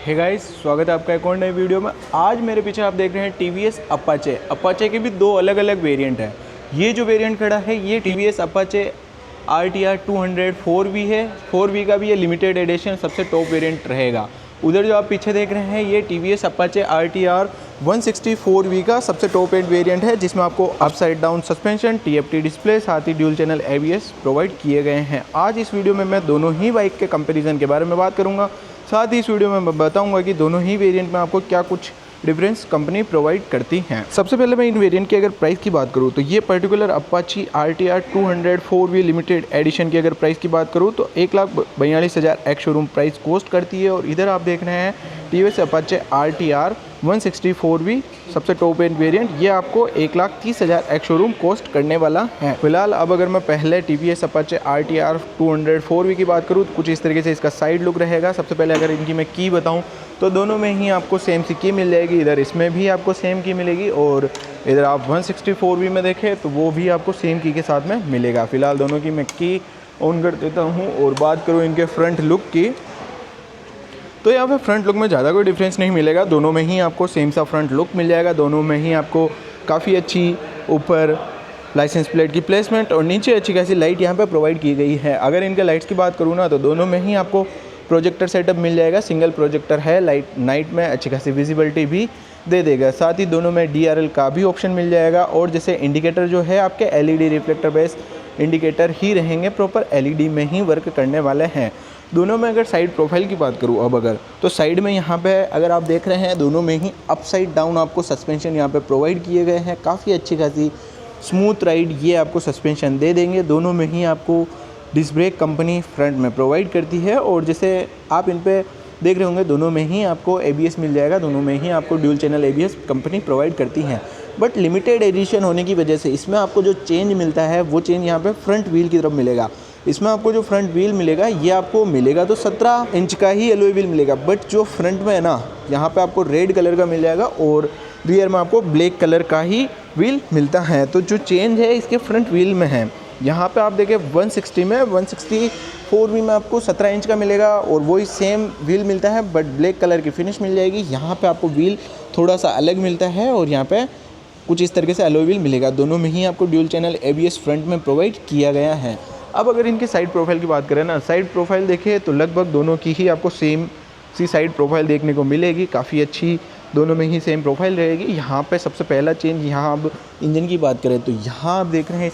Hey guys, स्वागत है आपका एक और नई वीडियो में। आज मेरे पीछे आप देख रहे हैं टीवीएस अपाचे के भी दो अलग अलग वेरिएंट है। ये जो वेरिएंट खड़ा है ये टीवीएस अपाचे RTR 200 4V है। 4V का भी ये लिमिटेड एडिशन सबसे टॉप वेरिएंट रहेगा। उधर जो आप पीछे देख रहे हैं ये टीवीएस अपाचे RTR 160 4V का सबसे टॉप एंड वेरिएंट है, जिसमें आपको upside down suspension, TFT display, साथ ही ड्यूल चैनल ABS प्रोवाइड किए गए हैं। आज इस वीडियो में मैं दोनों ही बाइक के कंपैरिजन के बारे में बात करूंगा। साथ ही इस वीडियो में मैं बताऊंगा कि दोनों ही वेरिएंट में आपको क्या कुछ डिफरेंस कंपनी प्रोवाइड करती हैं। सबसे पहले मैं इन वेरिएंट की अगर प्राइस की बात करूं तो ये particular Apache RTR 200 4V limited edition की अगर प्राइस की बात करूं तो 1,42,000 एक्स शोरूम प्राइस कोस्ट करती है। और इधर आप देख रहे हैं टीवीएस अपाचे RTR 160 4V सबसे टॉप एंड वेरिएंट, ये आपको 1,30,000 एक्स शोरूम कोस्ट करने वाला है। फिलहाल अब अगर मैं पहले टीवीएस अपाचे RTR 200 4V की बात करूँ तो कुछ इस तरीके से इसका साइड लुक रहेगा। सबसे पहले अगर इनकी मैं की बताऊँ तो दोनों में ही आपको सेम सी की मिल जाएगी। इधर इसमें भी आपको सेम की मिलेगी और इधर आप 160 4V में देखें तो वो भी आपको सेम की के साथ में मिलेगा। फिलहाल दोनों की मैं की ऑन कर देता हूँ और बात करूँ इनके फ्रंट लुक की तो यहाँ पे फ्रंट लुक में ज़्यादा कोई डिफरेंस नहीं मिलेगा। दोनों में ही आपको सेम सा फ्रंट लुक मिल जाएगा। दोनों में ही आपको काफ़ी अच्छी ऊपर लाइसेंस प्लेट की प्लेसमेंट और नीचे अच्छी खासी लाइट यहाँ पे प्रोवाइड की गई है। अगर इनके लाइट्स की बात करूँ ना तो दोनों में ही आपको प्रोजेक्टर सेटअप मिल जाएगा। सिंगल प्रोजेक्टर है, लाइट नाइट में अच्छी खासी विजिबिलिटी भी दे देगा। साथ ही दोनों में DRL का भी ऑप्शन मिल जाएगा। और जैसे इंडिकेटर जो है आपके LED रिफ्लेक्टर बेस इंडिकेटर ही रहेंगे, प्रॉपर LED में ही वर्क करने वाले हैं। दोनों में अगर साइड प्रोफाइल की बात करूँ अब अगर तो साइड में यहाँ पे अगर आप देख रहे हैं दोनों में ही अपसाइड डाउन आपको सस्पेंशन यहाँ पे प्रोवाइड किए गए हैं। काफ़ी अच्छी खासी स्मूथ राइड ये आपको सस्पेंशन दे देंगे। दोनों में ही आपको डिस्क ब्रेक कंपनी फ्रंट में प्रोवाइड करती है। और जैसे आप इन पे देख रहे होंगे दोनों में ही आपको ABS मिल जाएगा। दोनों में ही आपको dual channel ABS company provide करती है। बट लिमिटेड एडिशन होने की वजह से इसमें आपको जो चेंज मिलता है वो चेंज यहाँ पे फ्रंट व्हील की तरफ मिलेगा। इसमें आपको जो फ्रंट व्हील मिलेगा ये आपको मिलेगा तो 17 इंच का ही एलॉय व्हील मिलेगा। बट जो फ्रंट में है ना यहाँ पे आपको रेड कलर का मिल जाएगा और रियर में आपको ब्लैक कलर का ही व्हील मिलता है। तो जो चेंज है इसके फ्रंट व्हील में है। यहाँ पे आप देखें 160 में 160 4V में आपको 17 इंच का मिलेगा और वही सेम व्हील मिलता है बट ब्लैक कलर की फिनिश मिल जाएगी। यहाँ पे आपको व्हील थोड़ा सा अलग मिलता है और यहाँ पे कुछ इस तरीके से एलॉय व्हील मिलेगा। दोनों में ही आपको ड्यूल चैनल ABS फ्रंट में प्रोवाइड किया गया है। अब अगर इनकी साइड प्रोफाइल की बात करें ना, साइड प्रोफाइल देखिए तो लगभग दोनों की ही आपको सेम सी साइड प्रोफाइल देखने को मिलेगी। काफ़ी अच्छी दोनों में ही सेम प्रोफाइल रहेगी। यहाँ पे सबसे पहला चेंज यहाँ अब इंजन की बात करें तो यहाँ आप देख रहे हैं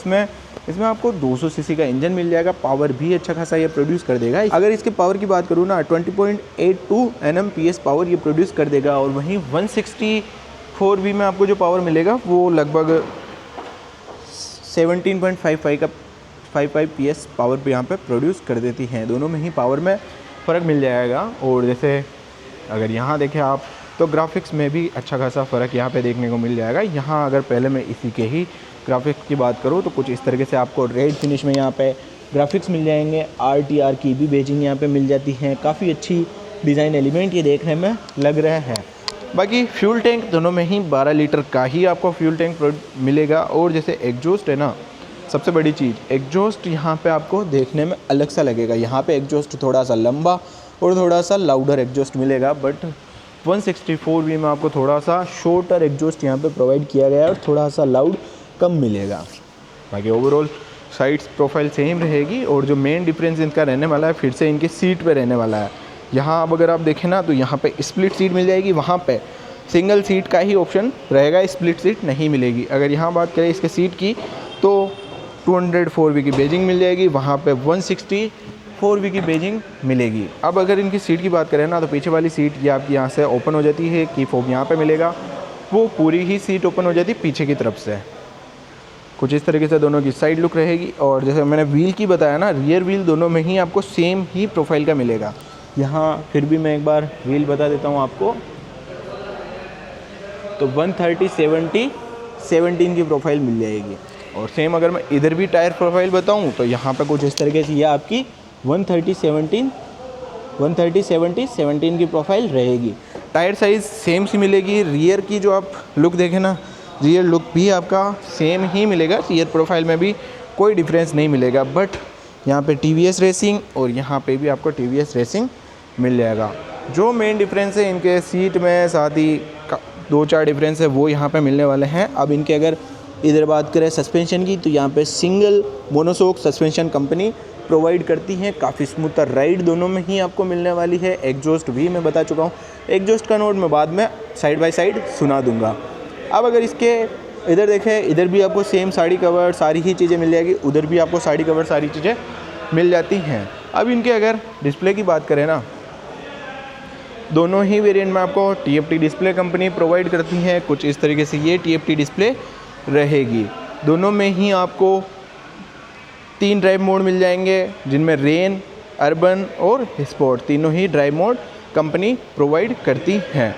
इसमें आपको 200 सीसी का इंजन मिल जाएगा। पावर भी अच्छा खासा ये प्रोड्यूस कर देगा। अगर इसके पावर की बात करूँ ना 20.82 Nm PS पावर ये प्रोड्यूस कर देगा। और वहीं 160 4V में आपको जो पावर मिलेगा वो लगभग 17.55 PS पावर पे यहाँ पे प्रोड्यूस कर देती हैं। दोनों में ही पावर में फ़र्क मिल जाएगा। और जैसे अगर यहाँ देखें आप तो ग्राफिक्स में भी अच्छा खासा फ़र्क यहाँ पे देखने को मिल जाएगा। यहाँ अगर पहले मैं इसी के ही ग्राफिक्स की बात करूँ तो कुछ इस तरीके से आपको रेड फिनिश में यहाँ पे ग्राफिक्स मिल जाएंगे। RTR की भी बेजिंग यहाँ पे मिल जाती हैं। काफ़ी अच्छी डिज़ाइन एलिमेंट ये देखने में लग रहा है। बाकी फ्यूल टैंक दोनों में ही 12 लीटर का ही आपको फ्यूल टैंक मिलेगा। और जैसे एग्जॉस्ट है ना, सबसे बड़ी चीज़ एग्जॉस्ट यहाँ पे आपको देखने में अलग सा लगेगा। यहाँ पे एग्जॉस्ट थोड़ा सा लंबा और थोड़ा सा लाउडर एग्जॉस्ट मिलेगा। बट 160 4V में आपको थोड़ा सा शॉर्टर एग्जॉस्ट यहाँ पे प्रोवाइड किया गया है और थोड़ा सा लाउड कम मिलेगा। बाकी ओवरऑल साइड्स प्रोफाइल सेम रहेगी। और जो मेन डिफरेंस इनका रहने वाला है फिर से इनकी सीट पे रहने वाला है। यहाँ अब अगर आप देखें ना तो यहाँ पे स्प्लिट सीट मिल जाएगी, वहाँ पे सिंगल सीट का ही ऑप्शन रहेगा, स्प्लिट सीट नहीं मिलेगी। अगर यहाँ बात करें इसके सीट की तो 200 4V की बेजिंग मिल जाएगी, वहाँ पे 160 4V की बेजिंग मिलेगी। अब अगर इनकी सीट की बात करें ना तो पीछे वाली सीट ये आपकी यहाँ से ओपन हो जाती है। की फोब यहाँ पे मिलेगा, वो पूरी ही सीट ओपन हो जाती है पीछे की तरफ से। कुछ इस तरीके से दोनों की साइड लुक रहेगी। और जैसे मैंने व्हील की बताया ना, रियर व्हील दोनों में ही आपको सेम ही प्रोफाइल का मिलेगा। यहाँ फिर भी मैं एक बार व्हील बता देता हूँ आपको तो 130/70/17 की प्रोफाइल मिल जाएगी। और सेम अगर मैं इधर भी टायर प्रोफाइल बताऊँ तो यहाँ पे कुछ इस तरीके से ये आपकी 130/70/17 की प्रोफाइल रहेगी। टायर साइज़ सेम सी मिलेगी। रियर की जो आप लुक देखें ना, रियर लुक भी आपका सेम ही मिलेगा। रियर प्रोफाइल में भी कोई डिफरेंस नहीं मिलेगा। बट यहाँ पे TVS रेसिंग और यहाँ पे भी आपको TVS रेसिंग मिल जाएगा। जो मेन डिफरेंस है इनके सीट में, साथ ही 2-4 डिफरेंस है वो यहाँ पे मिलने वाले हैं। अब इनके अगर इधर बात करें सस्पेंशन की, तो यहाँ पे single monoshock suspension company provide करती है। काफ़ी स्मूथ राइड दोनों में ही आपको मिलने वाली है। एग्जॉस्ट भी मैं बता चुका हूँ, एग्जॉस्ट का नोट मैं बाद में साइड बाय साइड सुना दूंगा। अब अगर इसके इधर देखें, इधर भी आपको सेम साड़ी कवर सारी ही चीज़ें मिल जाएगी, उधर भी आपको साड़ी कवर सारी चीज़ें मिल जाती हैं। अब इनके अगर डिस्प्ले की बात करें ना, दोनों ही वेरिएंट में आपको TFT डिस्प्ले कंपनी प्रोवाइड करती है। कुछ इस तरीके से ये TFT डिस्प्ले रहेगी। दोनों में ही आपको 3 ड्राइव मोड मिल जाएंगे, जिनमें रेन, अर्बन और स्पोर्ट तीनों ही ड्राइव मोड कंपनी प्रोवाइड करती हैं।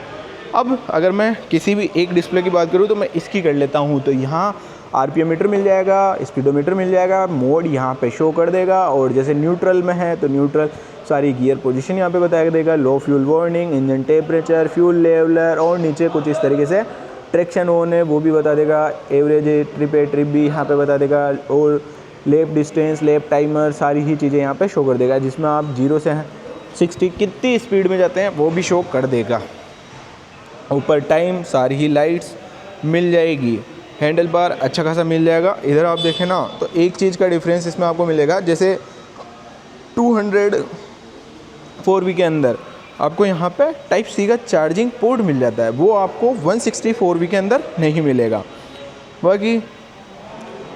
अब अगर मैं किसी भी एक डिस्प्ले की बात करूँ तो मैं इसकी कर लेता हूँ। तो यहाँ RPM मीटर मिल जाएगा, स्पीडोमीटर मिल जाएगा, मोड यहाँ पे शो कर देगा, और जैसे न्यूट्रल में है तो न्यूट्रल सारी गियर पोजीशन यहाँ पे बता देगा, लो fuel warning, engine temperature, fuel leveller, और नीचे कुछ इस तरीके से ट्रैक्शन ऑन है वो भी बता देगा, एवरेज ट्रिप भी यहाँ पे बता देगा, और लैप डिस्टेंस, लैप टाइमर सारी ही चीज़ें यहाँ पे शो कर देगा, जिसमें आप 0 से 60 कितनी स्पीड में जाते हैं वो भी शो कर देगा। ऊपर टाइम, सारी ही लाइट्स मिल जाएगी, हैंडल बार अच्छा खासा मिल जाएगा। इधर आप देखें ना तो एक चीज़ का डिफरेंस इसमें आपको मिलेगा, जैसे 204V के अंदर आपको यहाँ पे टाइप C का चार्जिंग पोर्ट मिल जाता है, वो आपको 164V के अंदर नहीं मिलेगा। बाकी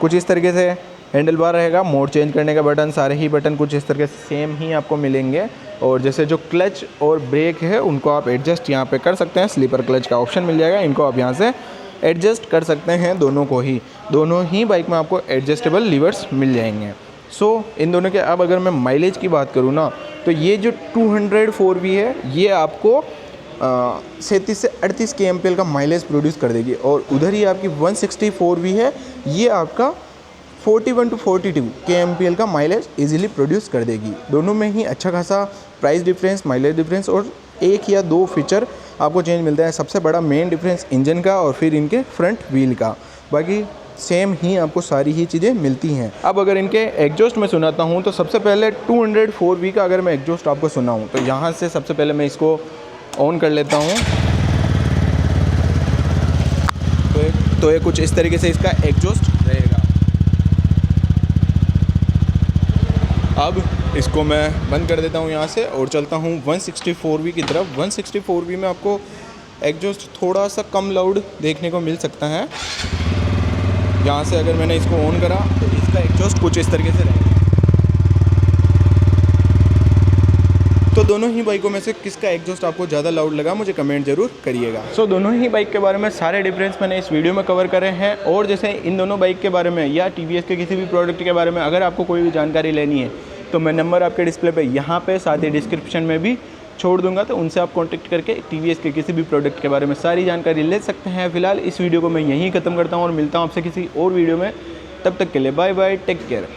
कुछ इस तरीके से हैंडल बार रहेगा, मोड चेंज करने का बटन, सारे ही बटन कुछ इस तरीके से सेम ही आपको मिलेंगे, और जैसे जो क्लच और ब्रेक है उनको आप एडजस्ट यहाँ पे कर सकते हैं। स्लीपर क्लच का ऑप्शन मिल जाएगा, इनको आप यहाँ से एडजस्ट कर सकते हैं। दोनों ही बाइक में आपको एडजस्टेबल लीवर्स मिल जाएंगे। इन दोनों के अब अगर मैं माइलेज की बात करूँ ना, तो ये जो 204V है ये आपको 37 से 38 kmpl का माइलेज प्रोड्यूस कर देगी, और उधर ही आपकी 164V है ये आपका 41 to 42 kmpl का माइलेज इजीली प्रोड्यूस कर देगी। दोनों में ही अच्छा खासा प्राइस डिफरेंस, माइलेज डिफरेंस और 1 या 2 फीचर आपको चेंज मिलता है। सबसे बड़ा मेन डिफरेंस इंजन का और फिर इनके फ्रंट व्हील का, बाकी सेम ही आपको सारी ही चीज़ें मिलती हैं। अब अगर इनके एग्जॉस्ट में सुनाता हूँ तो सबसे पहले 204V का अगर मैं एग्जॉस्ट आपको सुनाऊँ तो यहाँ से सबसे पहले मैं इसको ऑन कर लेता हूँ। तो ये कुछ इस तरीके से इसका एग्जॉस्ट रहेगा। अब इसको मैं बंद कर देता हूँ यहाँ से और चलता हूँ 164V की तरफ। 164V में आपको एग्जॉस्ट थोड़ा सा कम लाउड देखने को मिल सकता है। यहाँ से अगर मैंने इसको ऑन करा तो इसका एग्जॉस्ट कुछ इस तरीके से रहेगा। तो दोनों ही बाइकों में से किसका एग्जॉस्ट आपको ज़्यादा लाउड लगा मुझे कमेंट जरूर करिएगा। दोनों ही बाइक के बारे में सारे डिफरेंस मैंने इस वीडियो में कवर करे हैं, और जैसे इन दोनों बाइक के बारे में या TVS के किसी भी प्रोडक्ट के बारे में अगर आपको कोई भी जानकारी लेनी है तो मैं नंबर आपके डिस्प्ले पे यहाँ पे साथ ही डिस्क्रिप्शन में भी छोड़ दूंगा, तो उनसे आप कांटेक्ट करके TVS के किसी भी प्रोडक्ट के बारे में सारी जानकारी ले सकते हैं। फिलहाल इस वीडियो को मैं यहीं ख़त्म करता हूँ और मिलता हूँ आपसे किसी और वीडियो में। तब तक के लिए बाय बाय, टेक केयर।